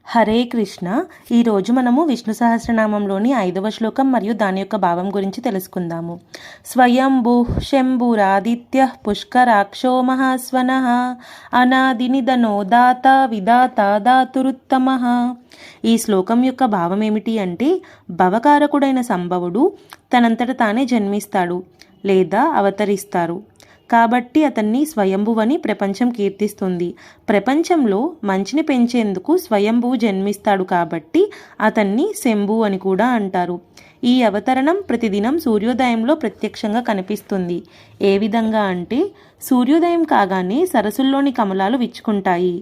హరే కృష్ణ. ఈరోజు మనము విష్ణు సహస్రనామంలోని 5వ శ్లోకం మరియు దాని యొక్క భావం గురించి తెలుసుకుందాము. స్వయంభూ శంభురాదిత్య పుష్కరాక్షో మహాస్వన అనాదినిధనో దాత విదాత దాతురుత్తమ. ఈ శ్లోకం యొక్క భావం ఏమిటి అంటే, భవకారకుడైన సంభవుడు తనంతట తానే జన్మిస్తాడు లేదా అవతరిస్తారు కాబట్టి అతన్ని స్వయంభువని ప్రపంచం కీర్తిస్తుంది. ప్రపంచంలో మంచిని పెంచేందుకు స్వయంభువు జన్మిస్తాడు కాబట్టి అతన్ని శంభు అని కూడా అంటారు. ఈ అవతరణం ప్రతిదినం సూర్యోదయంలో ప్రత్యక్షంగా కనిపిస్తుంది. ఏ విధంగా అంటే, సూర్యోదయం కాగానే సరస్సుల్లోని కమలాలు విచ్చుకుంటాయి.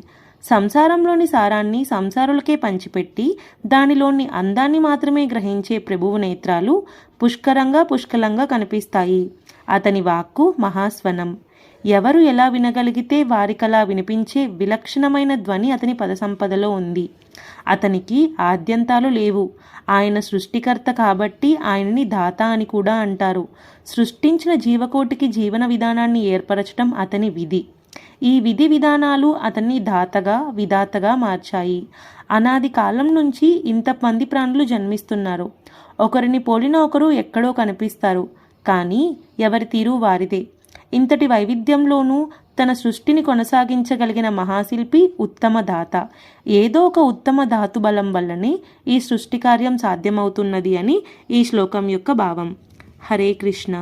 సంసారంలోని సారాన్ని సంసారులకే పంచిపెట్టి దానిలోని అందాన్ని మాత్రమే గ్రహించే ప్రభువు నేత్రాలు పుష్కలంగా కనిపిస్తాయి. అతని వాక్కు మహాస్వనం. ఎవరు ఎలా వినగలిగితే వారికలా వినిపించే విలక్షణమైన ధ్వని అతని పదసంపదలో ఉంది. అతనికి ఆద్యంతాలు లేవు. ఆయన సృష్టికర్త కాబట్టి ఆయనని దాత అని కూడా అంటారు. సృష్టించిన జీవకోటికి జీవన విధానాన్ని ఏర్పరచడం అతని విధి. ఈ విధి విధానాలు అతన్ని దాతగా విధాతగా మార్చాయి. అనాది కాలం నుంచి ఇంతమంది ప్రాణులు జన్మిస్తున్నారు. ఒకరిని పోలిన ఒకరు ఎక్కడో కనిపిస్తారు, కానీ ఎవరి తీరు వారిదే. ఇంతటి వైవిధ్యంలోనూ తన సృష్టిని కొనసాగించగలిగిన మహాశిల్పి ఉత్తమ దాత. ఏదో ఒక ఉత్తమ ధాతు బలం వల్లనే ఈ సృష్టి కార్యం సాధ్యమవుతున్నది అని ఈ శ్లోకం యొక్క భావం. హరే కృష్ణ.